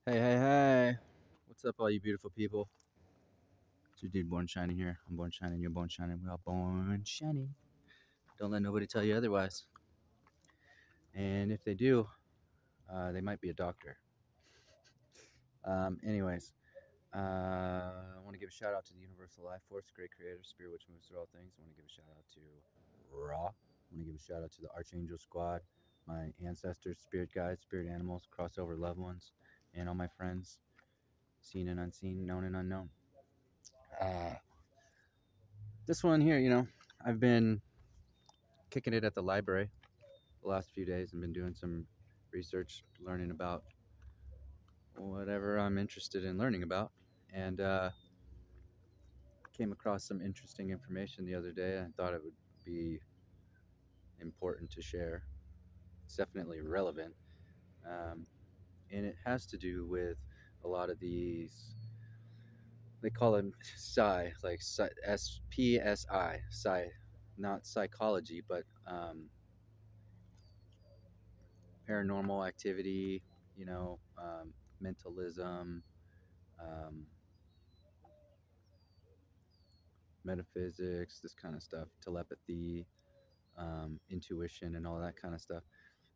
Hey, hey, hey. What's up, all you beautiful people? It's your dude Born Shining here. I'm Born Shining, you're Born Shining, we're all Born Shining. Don't let nobody tell you otherwise. And if they do, they might be a doctor. Anyways, I want to give a shout out to the Universal Life Force, great creator, spirit which moves through all things. I want to give a shout out to Ra. I want to give a shout out to the Archangel Squad, my ancestors, spirit guides, spirit animals, crossover loved ones, and all my friends, seen and unseen, known and unknown. Uh, this one here, I've been kicking it at the library the last few days and been doing some research, learning about whatever I'm interested in learning about. And came across some interesting information the other day. I thought it would be important to share. It's definitely relevant. Um, and it has to do with a lot of these, they call them like SPSI, psi, not psychology, but paranormal activity, mentalism, um, metaphysics, this kind of stuff, telepathy, intuition, and all that kind of stuff.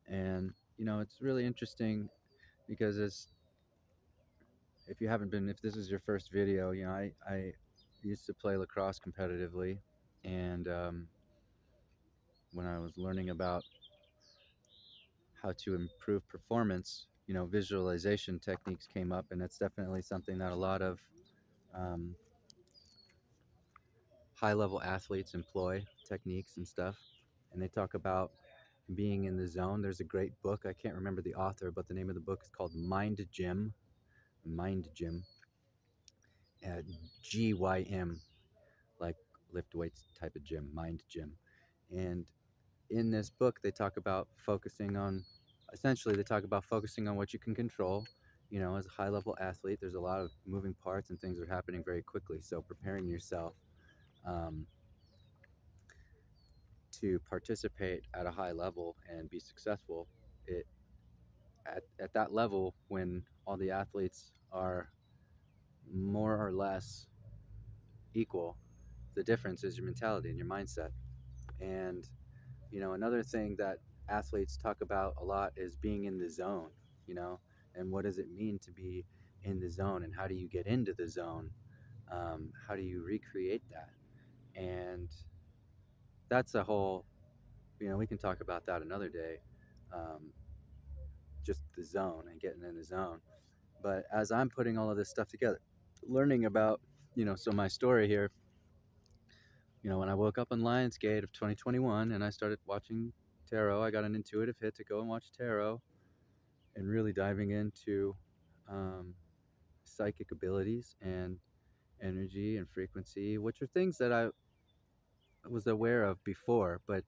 And it's really interesting because if you haven't been, if this is your first video, I used to play lacrosse competitively, and when I was learning about how to improve performance, visualization techniques came up, and it's definitely something that a lot of um, high-level athletes employ techniques and stuff, and they talk about being in the zone. There's a great book. I can't remember the author, but the name of the book is called Mind Gym. Mind Gym. Uh, GYM, like lift weights type of gym. Mind Gym. And in this book, they talk about focusing on. Essentially, they talk about focusing on what you can control. As a high-level athlete, there's a lot of moving parts and things are happening very quickly. So preparing yourself um, to participate at a high level and be successful, it at that level, when all the athletes are more or less equal, the difference is your mentality and your mindset. And another thing that athletes talk about a lot is being in the zone. And what does it mean to be in the zone, and how do you get into the zone? How do you recreate that? And that's a whole, we can talk about that another day. um, just the zone and getting in the zone. But as I'm putting all of this stuff together, learning about, so my story here, when I woke up on Lionsgate of 2021 and I started watching tarot, I got an intuitive hit to go and watch tarot and really diving into um, psychic abilities and energy and frequency, which are things that I was aware of before, but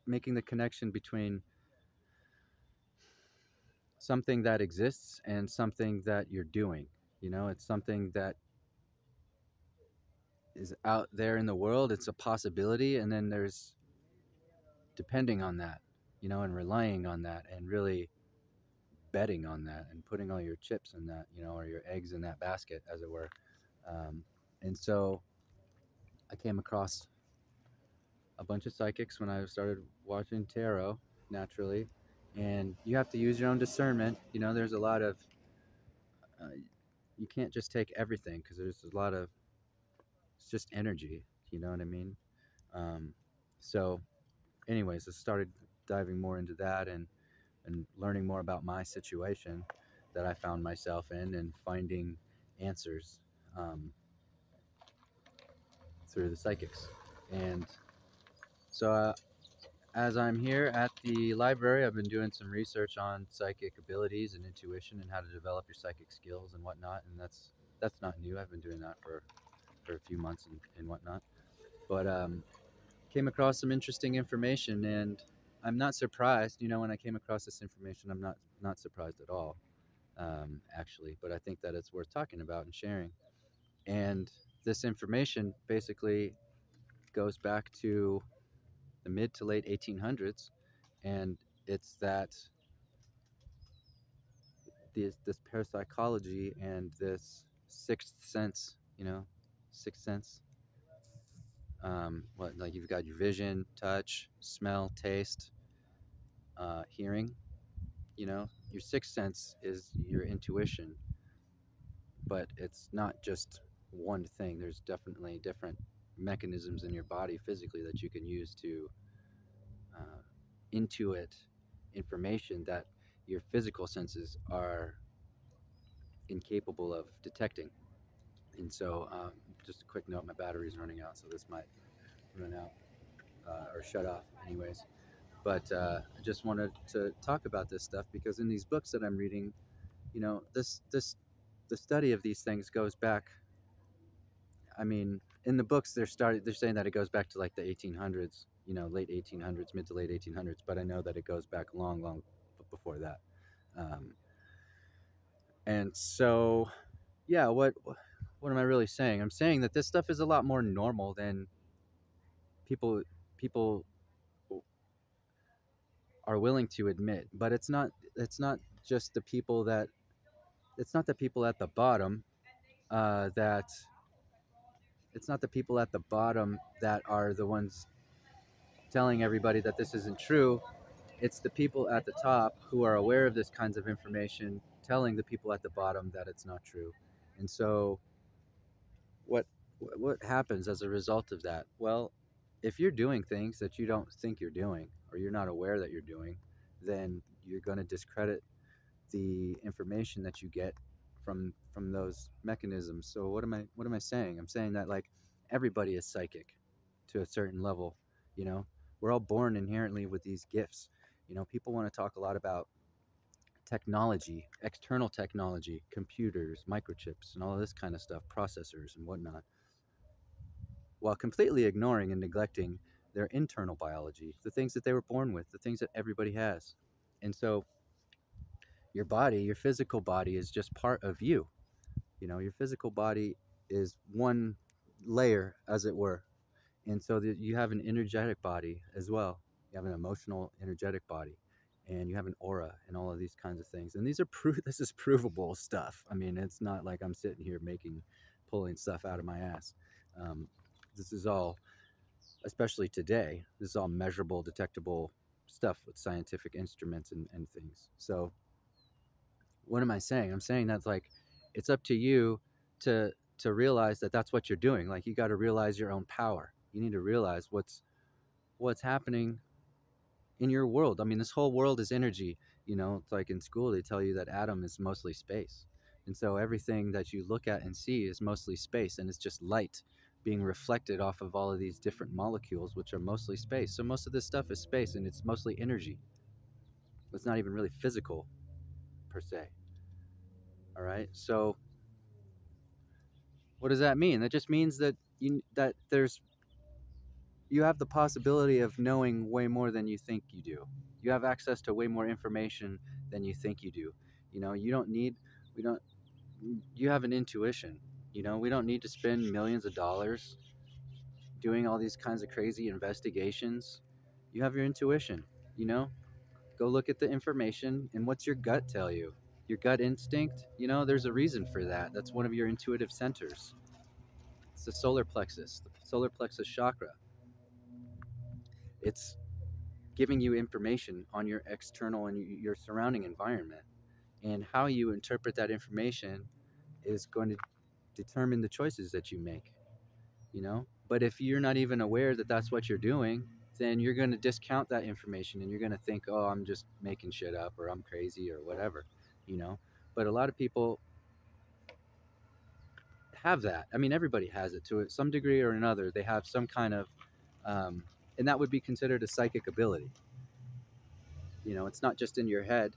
making the connection between something that exists and something that you're doing. It's something that is out there in the world. It's a possibility, and then there's depending on that, and relying on that, and really betting on that, and putting all your chips in that, or your eggs in that basket, as it were. Um, and so I came across a bunch of psychics when I started watching tarot naturally, and you have to use your own discernment. There's a lot of uh, you can't just take everything because there's a lot of, it's just energy. You know what I mean? Um, so anyways, I started diving more into that, and learning more about my situation that I found myself in, and finding answers um, through the psychics. And so, as I'm here at the library, I've been doing some research on psychic abilities and intuition and how to develop your psychic skills and whatnot. And that's not new. I've been doing that for a few months and whatnot. But came across some interesting information, and I'm not surprised. When I came across this information, I'm not surprised at all, actually. But I think that it's worth talking about and sharing. And this information basically goes back to the mid to late 1800s, and it's that this parapsychology and this sixth sense, sixth sense. What, like, you've got your vision, touch, smell, taste, hearing. Your sixth sense is your intuition, but it's not just one thing. There's definitely different mechanisms in your body physically that you can use to intuit information that your physical senses are incapable of detecting. And so, just a quick note, my battery's running out, so this might run out or shut off anyways. But I just wanted to talk about this stuff because in these books that I'm reading, this the study of these things goes back. I mean, in the books they're saying that it goes back to like the 1800s, late 1800s, mid to late 1800s, but I know that it goes back long before that. Um, and so, yeah, what am I really saying? I'm saying that this stuff is a lot more normal than people are willing to admit. But it's not just the people that it's not the people at the bottom that it's not the people at the bottom that are the ones telling everybody that this isn't true. It's the people at the top who are aware of this kinds of information telling the people at the bottom that it's not true. And so what what happens as a result of that? Well, if you're doing things that you don't think you're doing or you're not aware that you're doing, then you're going to discredit the information that you get from those mechanisms. So what am I saying? I'm saying that, like, everybody is psychic to a certain level. You know, we're all born inherently with these gifts. People want to talk a lot about technology, external technology, computers, microchips, and all of this kind of stuff, processors and whatnot, while completely ignoring and neglecting their internal biology, the things that they were born with, the things that everybody has. And so your body, your physical body, is just part of you. Your physical body is one layer, as it were. And so you have an energetic body as well. You have an emotional, energetic body, and you have an aura, and all of these kinds of things. And this is provable stuff. I mean, it's not like I'm sitting here pulling stuff out of my ass. Um, this is all, especially today, this is all measurable, detectable stuff with scientific instruments and things. So what am I saying? I'm saying that's like, it's up to you to realize that that's what you're doing. Like, you got to realize your own power. You need to realize what's happening in your world. I mean, this whole world is energy. It's like in school they tell you that atom is mostly space. And so everything that you look at and see is mostly space, and it's just light being reflected off of all of these different molecules, which are mostly space. So most of this stuff is space, and it's mostly energy. It's not even really physical per se. All right? So what does that mean? That just means that you have the possibility of knowing way more than you think you do. You have access to way more information than you think you do. You don't need, we don't, you have an intuition. We don't need to spend millions of dollars doing all these kinds of crazy investigations. You have your intuition, you know? Go look at the information, and what's your gut tell you? Your gut instinct, there's a reason for that. That's one of your intuitive centers. It's the solar plexus chakra. It's giving you information on your external and your surrounding environment. And how you interpret that information is going to determine the choices that you make. But if you're not even aware that that's what you're doing, then you're going to discount that information, and you're going to think, oh, I'm just making shit up, or I'm crazy, or whatever, you know? But a lot of people have that. I mean, everybody has it to some degree or another. They have some kind of, and that would be considered a psychic ability. It's not just in your head,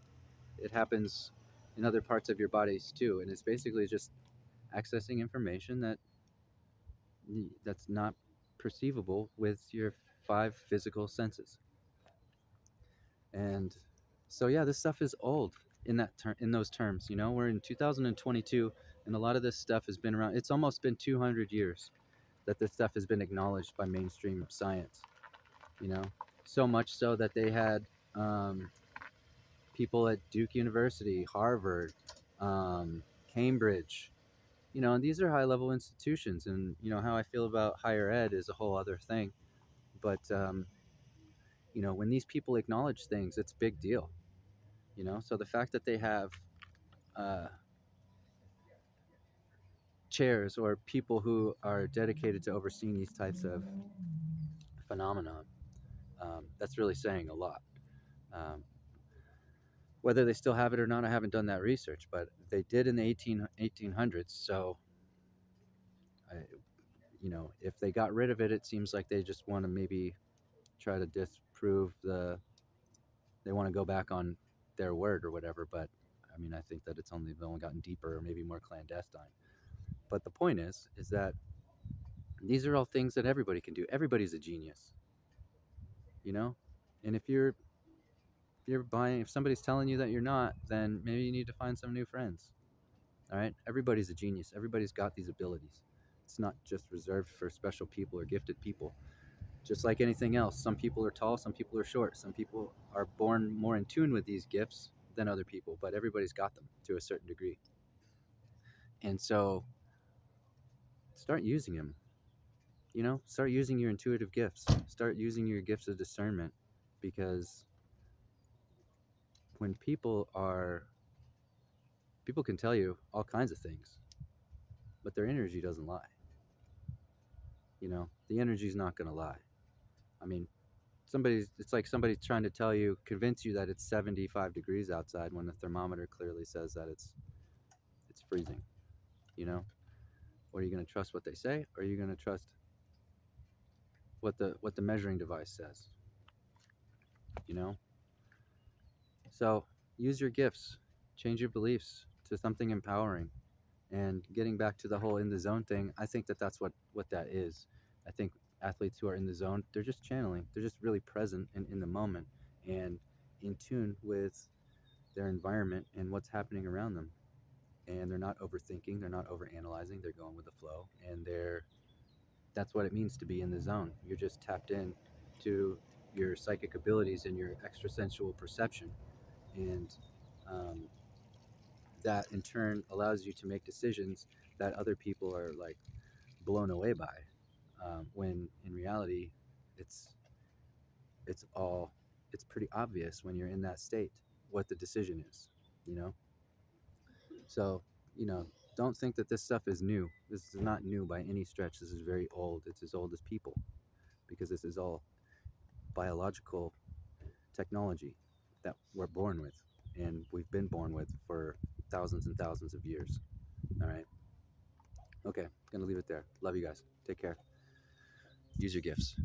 it happens in other parts of your bodies too. And it's basically just accessing information that's not perceivable with your five physical senses. And so, yeah, this stuff is old in those terms. We're in 2022, and a lot of this stuff has been around. It's almost been 200 years that this stuff has been acknowledged by mainstream science. you know so much so that they had people at Duke University, Harvard, um, Cambridge. And these are high level institutions. And how I feel about higher ed is a whole other thing. But when these people acknowledge things, it's a big deal. So the fact that they have uh, chairs or people who are dedicated to overseeing these types of phenomenon, that's really saying a lot. Um, whether they still have it or not, I haven't done that research, but they did in the 1800s. So, I, if they got rid of it, it seems like they just want to maybe try to disprove they want to go back on their word or whatever. But I mean, I think that it's only gotten deeper or maybe more clandestine. But the point is that these are all things that everybody can do. Everybody's a genius, you know? And if somebody's telling you that you're not, then maybe you need to find some new friends. All right? Everybody's a genius. Everybody's got these abilities. It's not just reserved for special people or gifted people. Just like anything else, some people are tall, some people are short. Some people are born more in tune with these gifts than other people, but everybody's got them to a certain degree. And so start using them. Start using your intuitive gifts. Start using your gifts of discernment, because when people can tell you all kinds of things, but their energy doesn't lie. The energy's not going to lie. I mean, it's like somebody trying to convince you that it's 75 degrees outside when the thermometer clearly says that it's freezing. you know or are you going to trust what they say, or are you going to trust what the measuring device says? you know so use your gifts, change your beliefs to something empowering. And getting back to the whole in the zone thing, I think that's what that is. I think athletes who are in the zone, they're just channeling, they're just really present and in the moment, and in tune with their environment and what's happening around them. And they're not overthinking, they're not overanalyzing, they're going with the flow. And that's what it means to be in the zone. You're just tapped in to your psychic abilities and your extrasensual perception. And um, that in turn allows you to make decisions that other people are like blown away by, when in reality it's all it's pretty obvious when you're in that state what the decision is. you know so you know don't think that this stuff is new. This is not new by any stretch. This is very old. It's as old as people, because this is all biological technology that we're born with, and we've been born with for thousands and thousands of years. All right. Okay, gonna leave it there. Love you guys. Take care. Use your gifts.